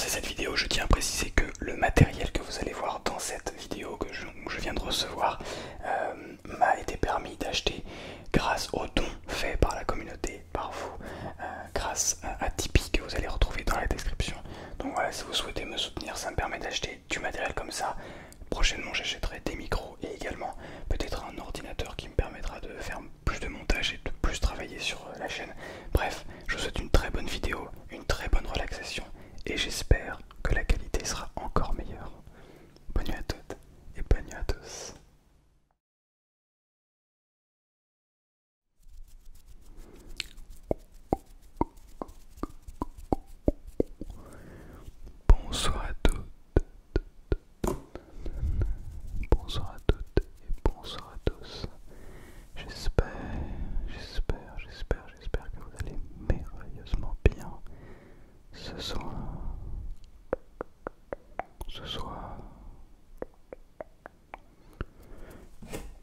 commencer cette vidéo, je tiens à préciser que le matériel que vous allez voir dans cette vidéo que je viens de recevoir m'a été permis d'acheter grâce aux dons faits par la communauté, par vous, grâce à Tipeee que vous allez retrouver dans la description. Donc voilà, si vous souhaitez me soutenir, ça me permet d'acheter du matériel comme ça. Prochainement, j'achèterai des micros et également peut-être un ordinateur qui me permettra de faire plus de montage et de plus travailler sur la chaîne. Bref, je vous souhaite une très bonne vidéo, une très bonne relaxation et j'espère que la qualité sera encore meilleure. Bonne nuit à toutes et bonne nuit à tous. Bonsoir à toutes. Bonsoir à toutes et bonsoir à tous. J'espère que vous allez merveilleusement bien ce soir.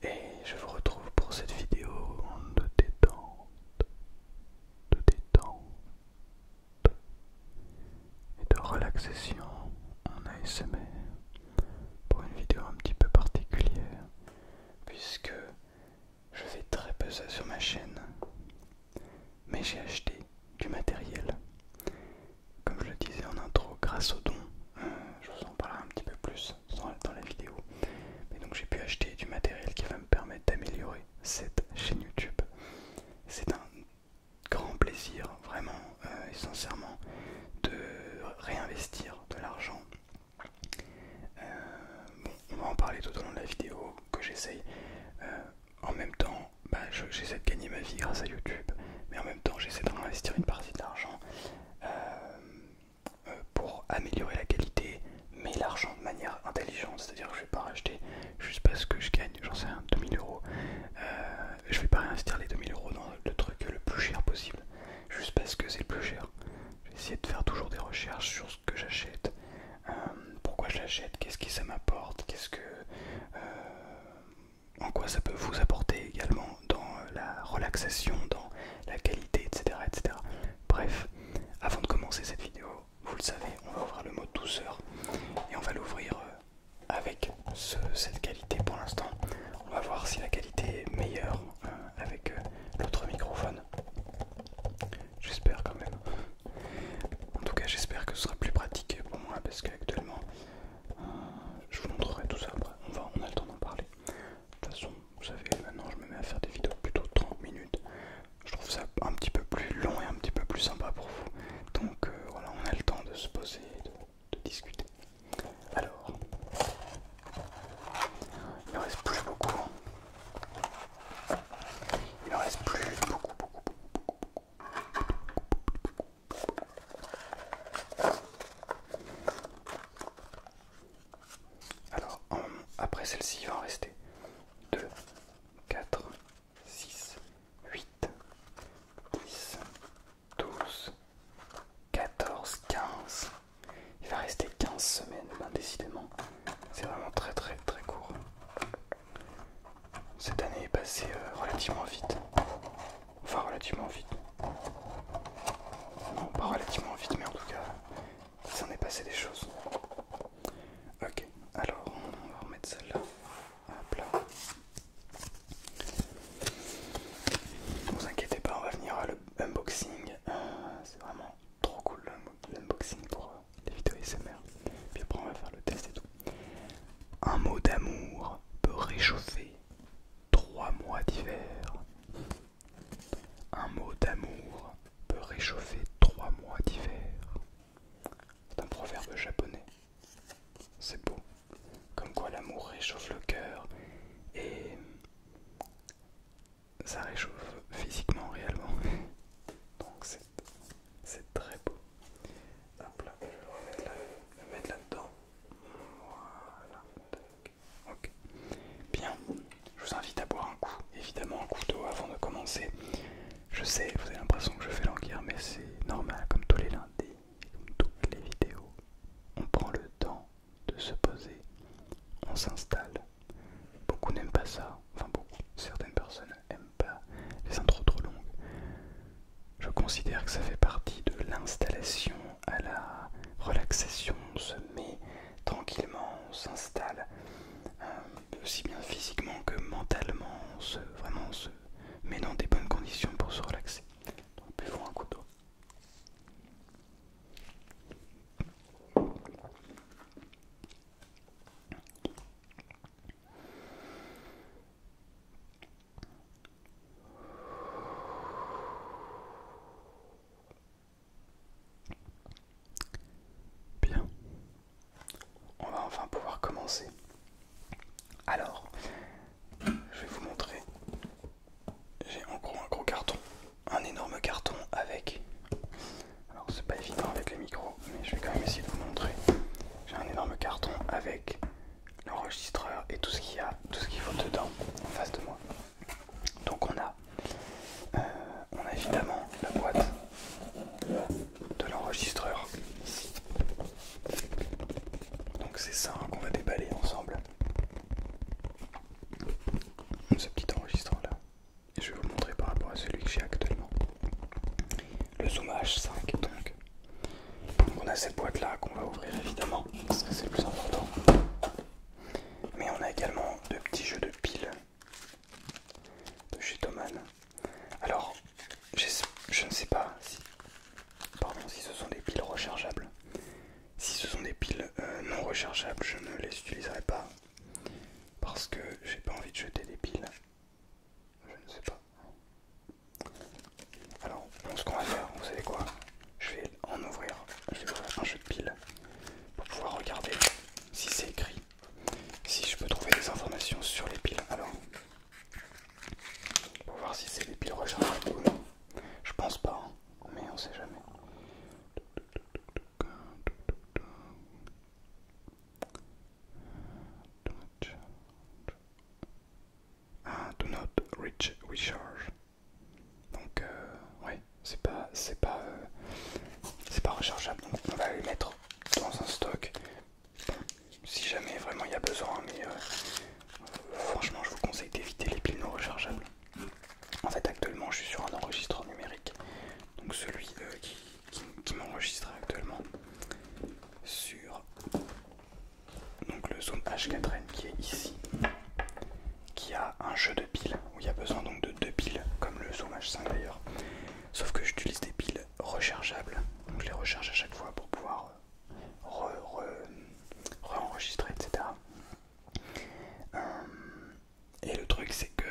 Et je vous retrouve pour cette vidéo de détente et de relaxation en ASMR pour une vidéo un petit peu particulière puisque je fais très peu ça sur ma chaîne, mais j'ai acheté du matériel, comme je le disais en intro, grâce aux dons. Je vous en parlerai un petit peu plus dans la vidéo. Mais donc j'ai pu acheter du matériel qui va me permettre d'améliorer cette chaîne YouTube. C'est un grand plaisir, vraiment et sincèrement, de réinvestir de l'argent. Bon, on va en parler tout au long de la vidéo, que j'essaye. En même temps, j'essaie de gagner ma vie grâce à YouTube, mais en même temps j'essaie de réinvestir une partie de l'argent pour améliorer la qualité, mais l'argent de manière intelligente. C'est-à-dire que je vais pas racheter juste parce que je gagne, j'en sais rien, 2000 €. Je vais pas réinvestir les 2000 € dans le truc le plus cher possible, juste parce que c'est le plus cher. Je vais essayer de faire toujours des recherches sur ce que j'achète, pourquoi je l'achète, qu'est-ce que ça m'apporte, en quoi ça peut vous apporter également dans la relaxation, dans la qualité, etc. Bref, avant de commencer cette vidéo, vous le savez, on va ouvrir le mode douceur et on va l'ouvrir avec cette qualité pour l'instant. On va voir si la qualité est meilleure avec l'autre microphone. J'espère quand même. En tout cas, j'espère que ce sera plus pratique pour moi parce qu'actuellement, je vous montrerai tout ça après. On a le temps d'en parler. De toute façon, vous savez, maintenant je me mets à faire des vidéos plutôt de 30 minutes. Je trouve ça un petit peu plus long et un petit peu plus sympa pour vous. Donc voilà, on a le temps de se poser et de discuter. Alors, il ne reste plus beaucoup. Il en reste plus beaucoup. Alors, après celle-ci, il va en rester 2, 4, 6, 8, 10, 12, 14, 15. Il va rester 15 semaines, décidément. C'est vraiment très court. Cette année est passée relativement vite. Enfin, relativement vite. Non, pas relativement vite, mais en tout cas, il s'en est passé des choses. Ok, alors on va remettre celle-là. Hop là. Ne vous inquiétez pas, on va venir à l'unboxing. C'est vraiment trop cool l'unboxing pour les vidéos ASMR. Puis après on va faire le test et tout. Un mot d'amour peut réchauffer 3 mois d'hiver. Un mot d'amour peut réchauffer 3 mois d'hiver. C'est un proverbe japonais. C'est beau. Comme quoi l'amour réchauffe le cœur et ça réchauffe physiquement, réellement. Donc c'est très beau. Hop là, je vais le mettre là-dedans. Voilà. Ok. Bien. Je vous invite à boire un coup. Évidemment un coup d'eau avant de commencer. Je sais, vous avez l'impression que je fais languir, mais c'est normal, comme tous les lundis, et comme toutes les vidéos. On prend le temps de se poser, on s'installe. Beaucoup n'aiment pas ça, enfin beaucoup, certaines personnes n'aiment pas les intros trop longues. Je considère que ça fait partie de l'installation à la relaxation relaxation se met tranquillement, on s'installe, aussi bien physiquement que mentalement, vraiment on se met dans des bonnes conditions pour se relaxer. Donc buvons un coup d'eau. Bien, on va enfin pouvoir commencer. Alors, je vais vous montrer. J'ai en gros un gros carton, un énorme carton avec... Alors c'est pas évident avec les micros, mais je vais quand même essayer de vous montrer. J'ai un énorme carton avec l'enregistreur et tout ce qu'il y a, tout ce qu'il faut dedans en face de moi. Donc on a évidemment la boîte de l'enregistreur ici. Donc c'est ça qu'on va déballer ensemble. Ce petit enregistreur là. Et je vais vous le montrer par rapport à celui que j'ai actuellement. Le Zoom H5 donc. On a cette boîte là qu'on va ouvrir évidemment, parce que c'est le plus important. Mais on a également de petits jeux de piles de chez Thomann. Alors, je ne sais pas si, si ce sont des piles rechargeables. Si ce sont des piles non rechargeables, je ne les utiliserai pas. Parce que j'ai pas envie de jeter des piles. Je ne sais pas. Alors, ce qu'on va faire, vous savez quoi? Je vais ouvrir un jeu de piles pour pouvoir regarder si c'est écrit, si je peux trouver des informations sur les piles. Alors, pour voir si c'est des piles rechargeables ou non. Je pense pas, hein, mais on sait jamais. Ah, do not recharge. Donc, ouais, c'est pas rechargeable. Donc, on va les mettre dans un stock. Bon, si jamais vraiment il y a besoin, mais franchement, je vous conseille d'éviter les piles non rechargeables. En fait, actuellement, je suis sur un enregistreur numérique. Donc, celui qui m'enregistre actuellement sur donc le Zoom H4n qui est ici, qui a un jeu de piles où il y a besoin donc de 2 piles comme le Zoom H5 d'ailleurs, sauf que j'utilise des piles rechargeables, donc je les recharge à chaque fois pour pouvoir re-enregistrer, etc. Et le truc c'est que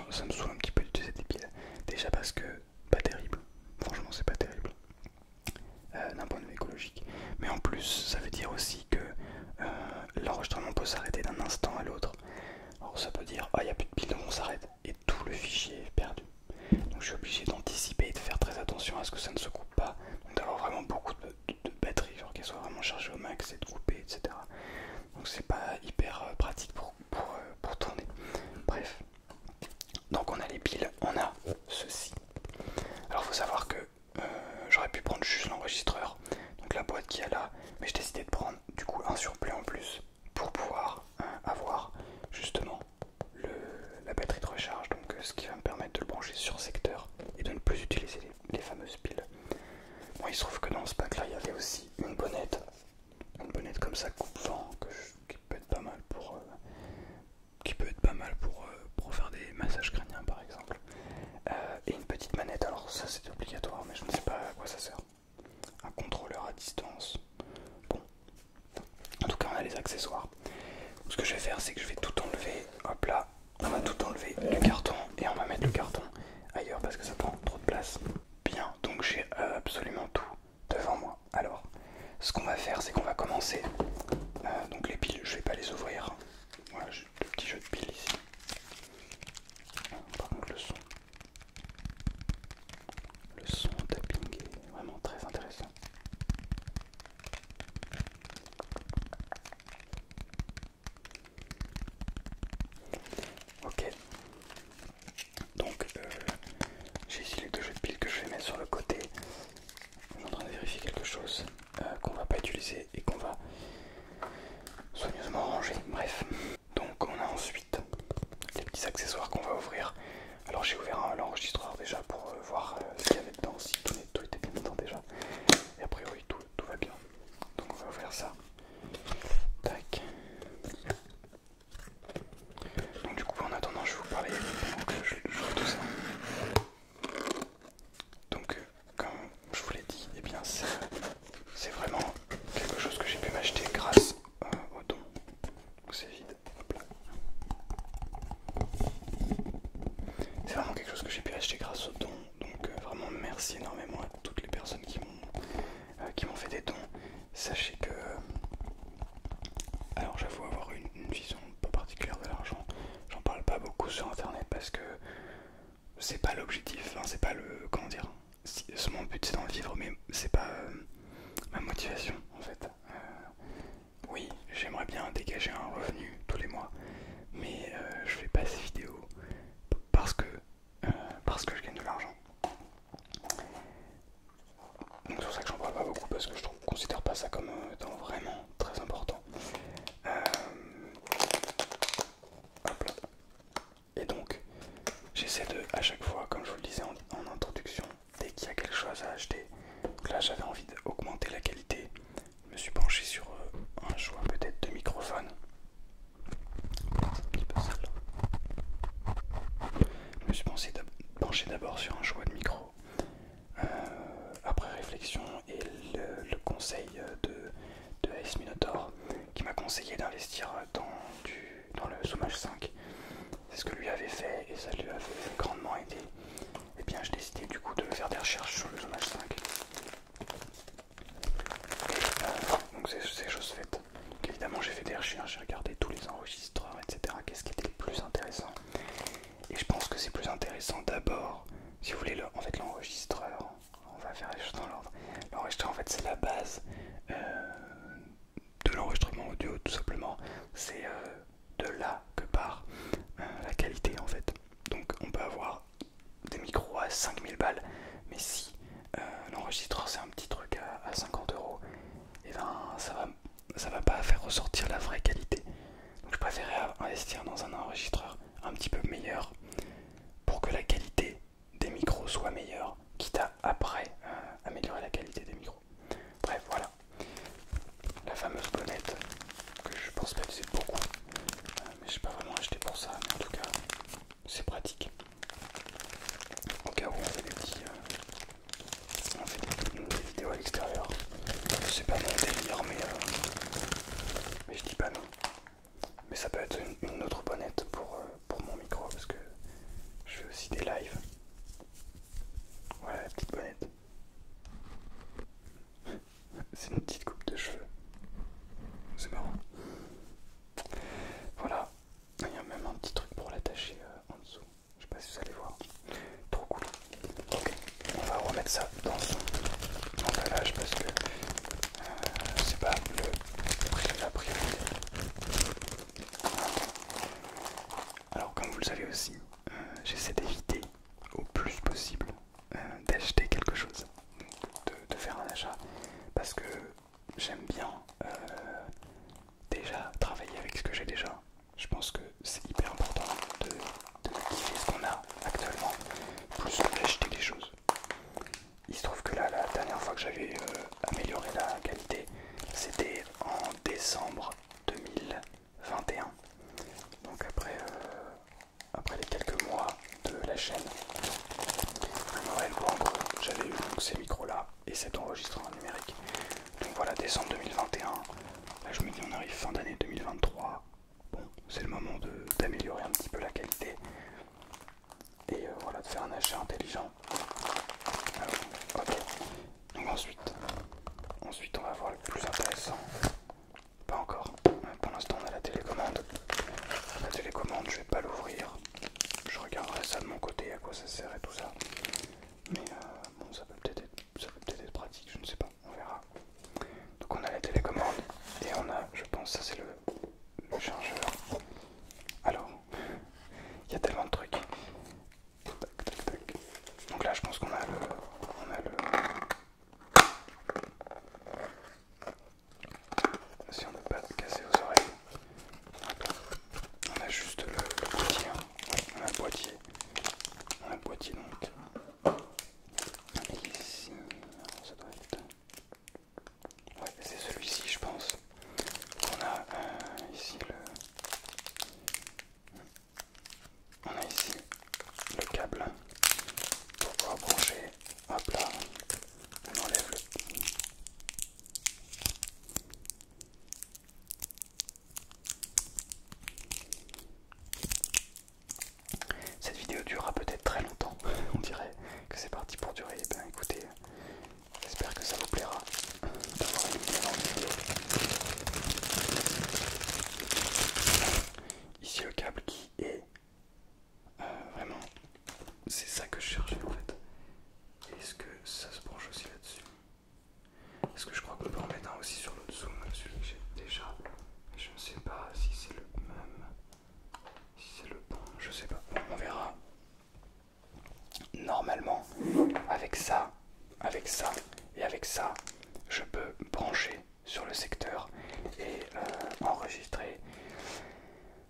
ça me saoule un petit peu d'utiliser des piles, déjà parce que pas terrible, franchement c'est pas terrible d'un point de vue écologique, mais en plus ça veut dire aussi que l'enregistrement peut s'arrêter d'un instant à l'autre. Alors ça peut dire ah il n'y a plus de piles donc on s'arrête et tout le fichier est perdu. Donc je suis obligé d'anticiper et de faire très attention à ce que ça ne se coupe pas, donc d'avoir vraiment beaucoup de batterie, genre qu'elle soit vraiment chargée au max et de couper, etc. Donc c'est pas hyper pratique pour tourner. Bref, donc on a les piles, on a ceci. Alors faut savoir que j'aurais pu prendre juste l'enregistreur, donc la boîte qu'il y a là, mais j'ai décidé de prendre du coup un surplus en plus pour pouvoir avoir justement la batterie de recharge, donc ce qui va me permettre de le brancher sur secteur et de ne plus utiliser les fameuses piles. Bon, il se trouve que dans ce pack là il y avait aussi une bonnette comme ça coupe-vent qui peut être pas mal pour faire des massages crâniens par exemple, et une petite manette. Alors ça c'est obligatoire mais je ne sais pas à quoi ça sert, un contrôleur à distance. Bon, en tout cas on a les accessoires. Ce que je vais faire c'est que je vais tout enlever, hop là, on va tout enlever du carton et on va mettre le carton ailleurs parce que ça prend trop de place. Bien, donc j'ai absolument tout devant moi. Alors ce qu'on va faire c'est qu'on va commencer, donc les piles je vais pas les ouvrir, voilà j'ai deux petits jeux de piles ici. Par contre le son tapping est vraiment très intéressant. Ok, donc j'ai ici les deux jeux de piles que je vais mettre sur le côté. Je suis en train de vérifier quelque chose qu'on va pas utiliser et qu'on va faire ça. Tac. Donc du coup en attendant je vais vous parler pendant que je fais tout ça. Donc comme je vous l'ai dit, eh bien c'est vraiment quelque chose que j'ai pu m'acheter grâce au don. Donc c'est vide. Hop là. C'est vraiment quelque chose que j'ai pu acheter grâce au don. Donc vraiment merci énormément à toutes les personnes qui m'ont fait des dons. Sachez que alors j'avoue avoir une vision pas particulière de l'argent. J'en parle pas beaucoup sur internet parce que c'est pas l'objectif, enfin, c'est pas le, comment dire, mon but c'est d'en vivre mais c'est pas ma motivation en fait. Oui, j'aimerais bien dégager un revenu tous les mois mais je fais pas ces vidéos parce que je gagne de l'argent. Donc c'est pour ça que j'en parle pas beaucoup parce que je considère pas ça comme étant vraiment très important. Hop là. Et donc j'essaie de, à chaque fois, comme je vous le disais en introduction, dès qu'il y a quelque chose à acheter, donc là j'avais envie d'augmenter la qualité, je me suis penché sur un choix peut-être de microphone. C'est un petit peu sale. Je me suis penché d'abord sur un choix de micro. Après réflexion et le conseil de Ace Minotaur qui m'a conseillé d'investir dans le Zoom H5. C'est ce que lui avait fait et ça lui avait grandement aidé. Et bien j'ai décidé du coup de faire des recherches sur le Zoom H5. Donc c'est chose faite. Donc évidemment j'ai fait des recherches, j'ai regardé tous les enregistreurs, etc. Qu'est-ce qui était le plus intéressant. Et je pense que c'est plus intéressant d'abord, si vous voulez, en fait l'enregistreur, on va faire les choses dans l'ordre. L'enregistreur en fait c'est la base de l'enregistrement audio tout simplement. C'est de là que part la qualité en fait. Donc on peut avoir des micros à 5000 balles, mais si l'enregistreur c'est un petit truc à 50 €, et ben ça va pas faire ressortir la vraie qualité. Donc je préférais investir dans un enregistreur un petit peu meilleur pour que la qualité des micros soit meilleure, quitte à après améliorer la qualité des micros. Bref, voilà. La fameuse bonnette que je pense pas utiliser beaucoup, mais je n'ai pas vraiment acheté pour ça, mais en tout cas c'est pratique. Au cas où on fait des vidéos à l'extérieur. C'est pas mon délire, mais je dis pas non. Mais ça peut être une autre bonnette pour mon micro parce que je fais aussi des lives. Voilà la petite bonnette. C'est une petite coupe de cheveux. C'est marrant. Voilà. Il y a même un petit truc pour l'attacher en dessous. Je sais pas si vous allez voir. Trop cool. Ok, on va remettre ça dans son emballage parce que c'est pas la priorité. Alors comme vous le savez aussi, j'essaie d'éviter au plus possible d'acheter quelque chose, de faire un achat, parce que j'aime bien déjà travailler avec ce que j'ai déjà. Je pense que c'est hyper important de kiffer ce qu'on a actuellement, plus que d'acheter des choses. Il se trouve que là, la dernière fois que j'avais amélioré la qualité, c'était en décembre 2021. Donc après les quelques mois de la chaîne, Noël quoi, en gros, j'avais eu donc ces micros là et cet enregistrement numérique. Donc voilà, décembre 2021. Là je me dis on arrive fin d'année 2023. Bon, c'est le moment d'améliorer un petit peu la qualité. Et voilà, de faire un achat intelligent. Ok. Donc ensuite on va voir le plus intéressant. Pas encore. Pour l'instant on a la télécommande. La télécommande, je vais pas l'ouvrir. Je regarderai ça de mon côté, à quoi ça sert et tout ça. Mais bon, ça peut peut-être être pratique, je ne sais pas, on verra. Donc on a la télécommande et on a, je pense, ça c'est le chargeur. Alors, il y a tellement de trucs. Tac, tac, tac. Donc là, je pense qu'on a le. Si on ne veut pas casser aux oreilles, on a juste le boîtier. Hein. On a le boîtier. On a le boîtier donc. Et ici. sur le secteur et enregistrer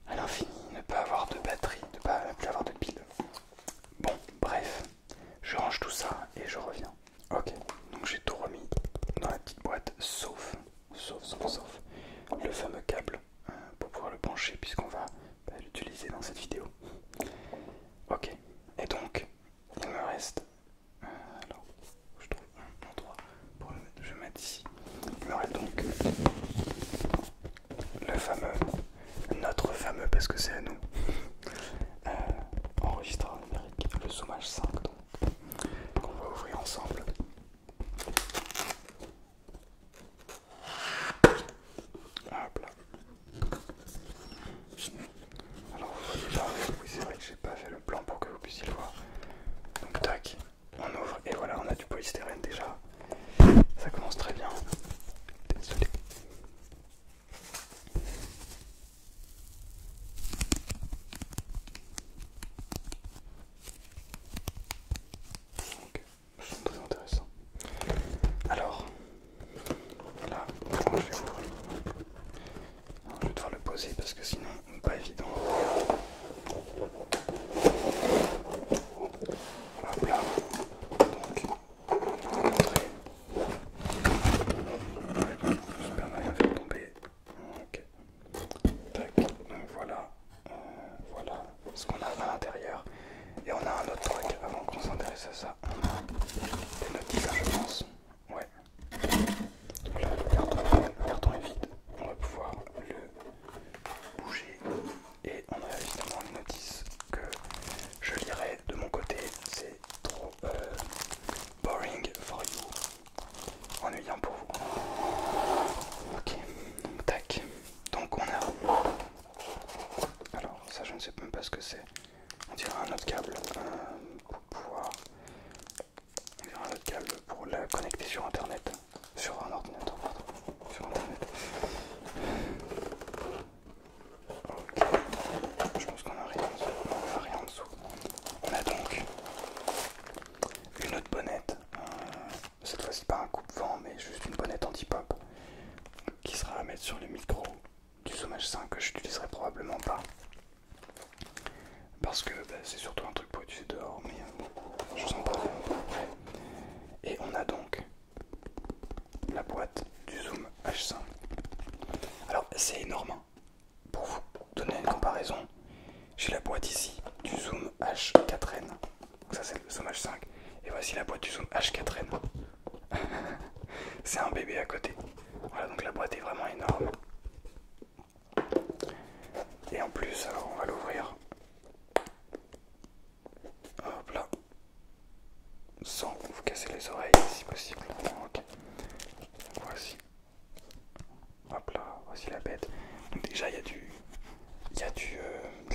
à l'infini, ne pas avoir de batterie, ne pas plus avoir de pile. Bon, bref, je range tout ça et je reviens. Ok, donc j'ai tout remis dans la petite boîte, sauf le fameux câble pour pouvoir le brancher puisqu'on va l'utiliser dans cette vidéo. Ok, et donc il me reste, alors je trouve un endroit pour le mettre, je vais mettre ici. Il me reste donc le fameux, notre fameux parce que c'est à nous, enregistreur numérique, le Zoom H5 donc, qu'on va ouvrir ensemble. Hop là. Alors vous voyez là, oui c'est vrai que j'ai pas fait le plan pour que vous puissiez le voir. Donc tac, on ouvre et voilà, on a du polystyrène déjà. Ça commence très bien. Désolé. Ok, c'est très intéressant. Alors, là, comment je vais ouvrir? Alors, je vais devoir le poser parce que sinon, pas évident. Hop là. Donc, pour montrer. Super mal à faire tomber. Ok. Tac. Donc voilà. Voilà ce qu'on a à l'intérieur. Et on a un autre truc avant qu'on s'intéresse à ça. On a des notifications, je pense. Ouais. Donc là, le carton est vide. On va pouvoir le bouger. Et on a évidemment une notice que je lirai de mon côté. C'est trop boring for you. Ennuyant pour vous. Ok. Tac. Donc on a... Alors ça je ne sais même pas ce que c'est. On dirait un autre câble pour pouvoir... On dirait un autre câble pour la connecter sur internet. Sur un ordinateur, pardon. Sur internet. Ok. Je pense qu'on a rien en dessous. On a rien en dessous. On a donc une autre bonnette. Cette fois-ci pas un coupe-vent mais juste une bonnette anti-pop. Qui sera à mettre sur le micro du Zoom H5 que j'utiliserai probablement pas. Parce que c'est surtout un truc pour utiliser dehors, mais bon, je vous en parlerai après. Et on a donc la boîte du Zoom H5. Alors c'est énorme. Pour vous donner une comparaison, j'ai la boîte ici du Zoom H4n. Donc ça c'est le Zoom H5. Et voici la boîte du Zoom H4n. C'est un bébé à côté. Voilà, donc la boîte est vraiment énorme. Et en plus, alors on va l'ouvrir. Hop là. Sans vous casser les oreilles si possible. Ok. Voici. Hop là, voici la bête. Donc déjà il y a de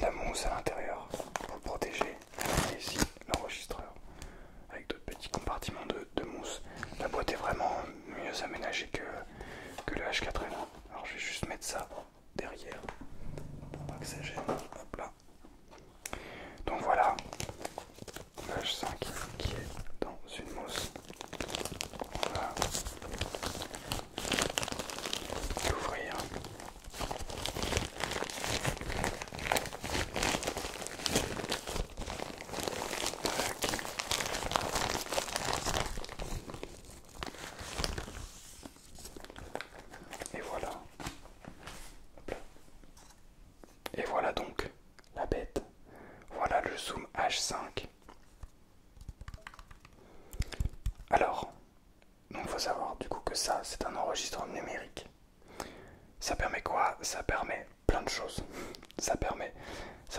la mousse à l'intérieur pour protéger. Et ici l'enregistreur avec d'autres petits compartiments de mousse. La boîte est vraiment mieux aménagée que le H4n. Alors je vais juste mettre ça derrière pour pas que ça gêne. Hop là. Donc voilà le H5 qui est dans une mousse. On va l'ouvrir. Et voilà. Et voilà donc la bête. Voilà le Zoom H5. Alors, donc faut savoir du coup que ça c'est un enregistreur numérique. Ça permet quoi? Ça permet plein de choses. Ça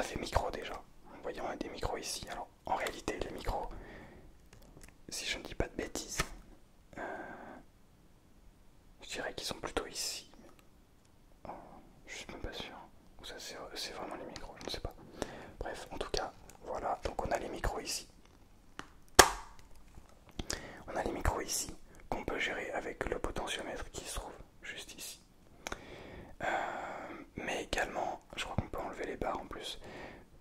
fait micro déjà. Vous voyez on a des micros ici. Alors en réalité les micros, si je ne dis pas de bêtises, je dirais qu'ils sont plutôt ici. Oh, je suis même pas sûr. Ou ça c'est vraiment les micros, je ne sais pas. Bref, en tout cas, voilà. Donc on a les micros ici. On a les micros ici qu'on peut gérer avec le potentiomètre qui se trouve juste ici. Mais également, je crois qu'on peut enlever les barres en plus.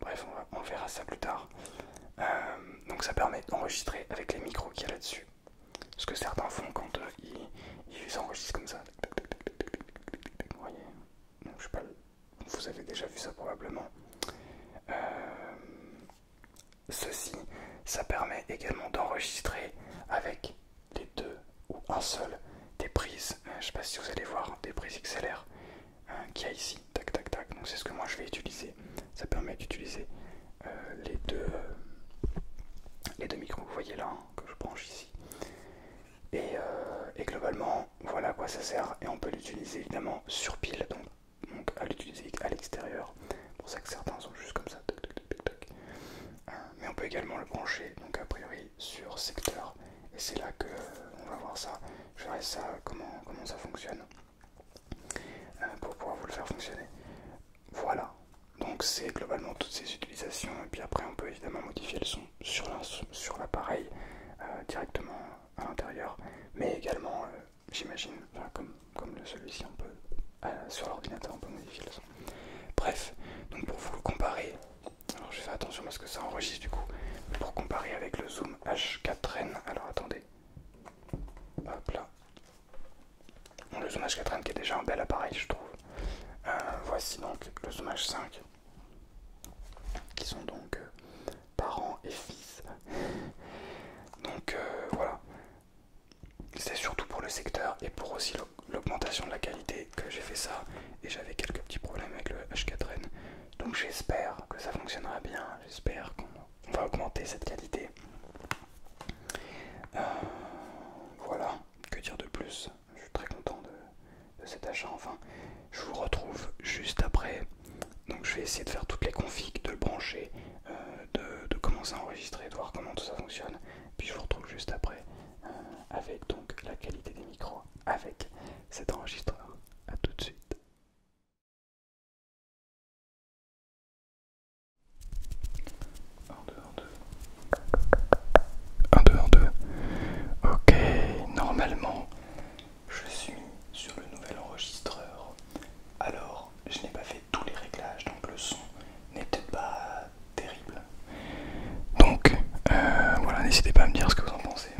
Bref, on verra ça plus tard. Donc ça permet d'enregistrer avec les micros qu'il y a là-dessus. Ce que certains font quand ils enregistrent comme ça. également d'enregistrer avec les deux ou un seul des prises, je sais pas si vous allez voir, des prises XLR qu'il y a ici, tac tac tac, donc c'est ce que moi je vais utiliser. Ça permet d'utiliser les deux micros, vous voyez là, que je branche ici. Et globalement, voilà à quoi ça sert. Et on peut l'utiliser évidemment sur pile, donc à l'utiliser à l'extérieur. C'est pour ça que certains sont juste comme ça, tac, tac, tac, tac, tac. Mais on peut également le brancher, donc a priori sur secteur. Et c'est là que on va voir ça. Je verrai ça, comment ça fonctionne, pour pouvoir vous le faire fonctionner. Voilà. Donc c'est globalement toutes ces utilisations. Et puis après on peut évidemment modifier le son sur l'appareil directement à l'intérieur, mais également j'imagine, enfin, comme celui-ci, on peut sur l'ordinateur on peut modifier le son. Bref, donc pour vous le comparer, alors je fais attention parce que ça enregistre du coup, pour comparer avec le Zoom H4n, alors attendez, hop là, bon, le Zoom H4n qui est déjà un bel appareil je trouve. Voici donc le Zoom H5, qui sont donc parents et fils. Donc voilà, c'est surtout pour le secteur et pour aussi l'augmentation de la qualité que j'ai fait ça, et j'avais quelques petits problèmes avec le H4n, donc j'espère que ça fonctionnera bien, j'espère qu'on va augmenter cette qualité. Voilà, que dire de plus, je suis très content de cet achat enfin. Je vous retrouve juste après, donc je vais essayer de faire toutes les configs, de le brancher, de commencer à enregistrer, de voir comment tout ça fonctionne, puis je vous retrouve juste après avec donc la qualité des micros, avec cet enregistreur. A tout de suite. 1, 2, 1, 2. 1, 2, 1, 2. Ok, normalement, je suis sur le nouvel enregistreur. Alors, je n'ai pas fait tous les réglages, donc le son n'est peut-être pas terrible. Donc, voilà, n'hésitez pas à me dire ce que vous en pensez.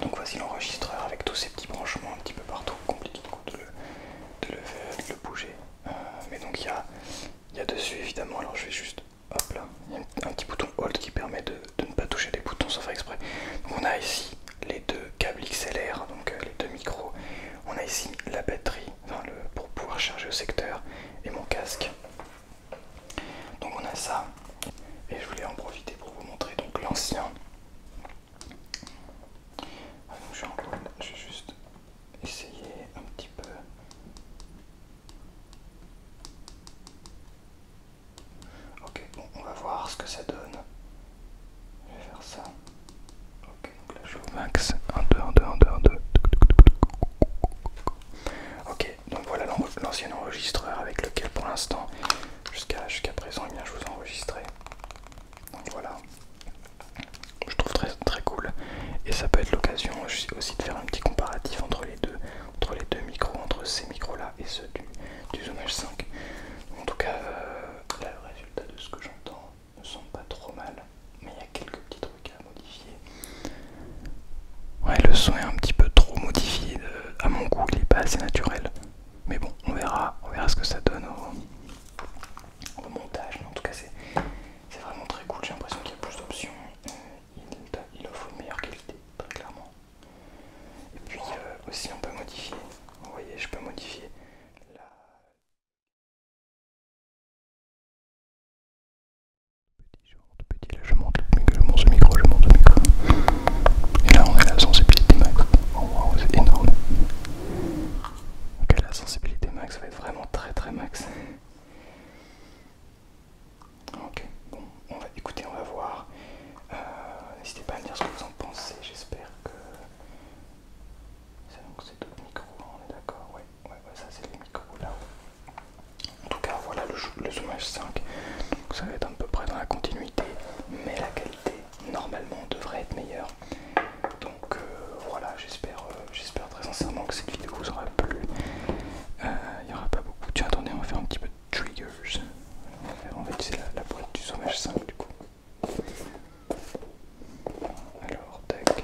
Donc voici l'enregistreur avec tous ces petits branchements un petit peu partout, compliqué du coup de le bouger. Mais donc il y a dessus évidemment, alors je vais juste, hop là, il y a un petit bouton Hold qui permet de ne pas toucher les boutons sans faire exprès. Donc on a ici les deux câbles XLR, donc les deux micros. On a ici la batterie, enfin pour pouvoir charger au secteur, et mon casque. Donc on a ça, et je voulais en profiter pour vous montrer donc l'ancien. Je vais juste essayer un petit peu. Ok, bon, on va voir ce que ça donne. Je vais faire ça. Ok, donc là je suis au max. 1, 2, 1, 2, 1, 2, 1, 2. Ok, donc voilà l'ancien enregistreur avec lequel pour l'instant, jusqu'à présent, eh bien, je vous ai enregistré. Donc voilà. Je trouve très, très cool, et ça peut être l'occasion aussi de faire un petit comparatif entre les deux micros, entre ces micros là et ceux du Zoom H5. En tout cas, là, le résultat de ce que j'entends ne semble pas trop mal, mais il y a quelques petits trucs à modifier. Ouais, le son est un petit peu trop modifié, à mon goût il est pas assez naturel, mais bon, on verra ce que ça donne au montage. Mais en tout cas c'est vraiment très cool, j'ai l'impression qu'il y a plus d'options. Il offre une meilleure qualité, très clairement. Et puis aussi on peut modifier, vous voyez, je peux modifier la... Petit, là je monte ce micro, et là on a la sensibilité max. Oh wow, c'est énorme. Ok, la sensibilité max va être vraiment très très max. Ok, bon, écoutez, on va voir. N'hésitez pas à me dire ce que vous en pensez, j'espère que... C'est d'autres micros, on est d'accord, ouais, ça c'est les micros là-haut. En tout cas, voilà le Zoom H5, donc ça va être à peu près dans la continuité, mais la qualité, normalement, devrait être meilleure. Donc voilà, j'espère très sincèrement que cette vidéo vous aura plu. Il n'y aura pas beaucoup... Tiens, attendez, on va faire un petit peu de triggers. On va utiliser la boîte du Zoom H5 du coup. Alors, tac.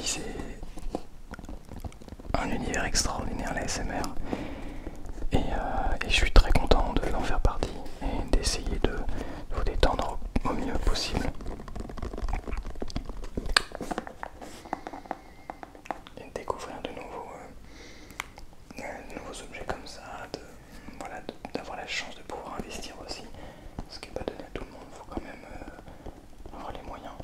aussi c'est un univers extraordinaire, la SMR. Et je suis très content d'en faire partie et d'essayer de vous détendre au mieux possible. Et de découvrir de nouveaux objets comme ça, voilà, d'avoir la chance de pouvoir investir aussi. Ce qui n'est pas donné à tout le monde, il faut quand même avoir les moyens.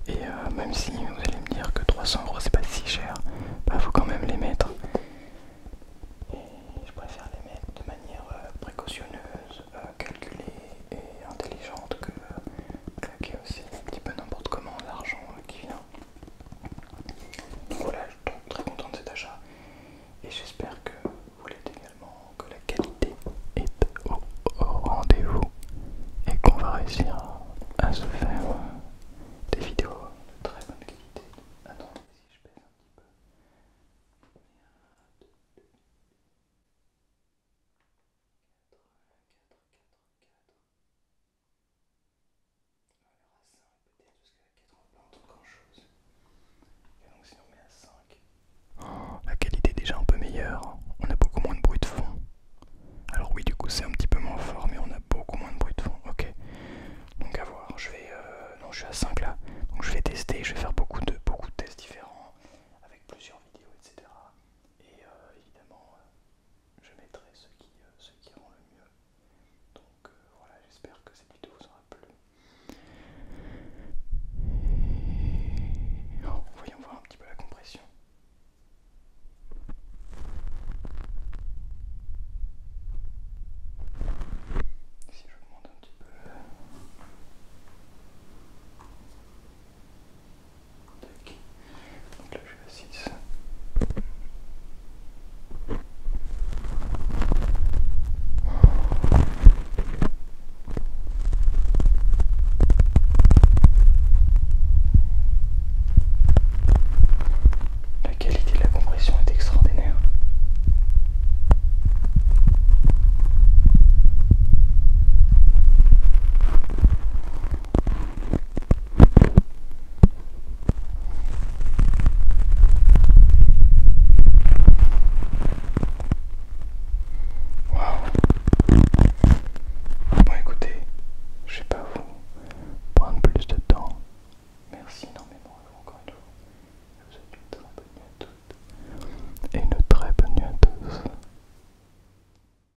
Et même si vous allez me dire que 300 € c'est pas si cher, bah faut quand même les mettre. Et je préfère les mettre de manière précautionneuse, calculée et intelligente que claquer aussi un petit peu n'importe comment l'argent qui vient. Donc voilà, je suis très content de cet achat et j'espère que vous l'êtes également, que la qualité est au rendez-vous et qu'on va réussir à se faire des vidéos de très bonne qualité. Attendez si je pèse un petit peu. Donc si on met à 5, la qualité est déjà un peu meilleure, on a beaucoup moins de bruit de fond. Alors oui, du coup c'est un petit peu moins fort, mais on a beaucoup moins de bruit de fond. Ok, donc à voir, non, je suis à 5.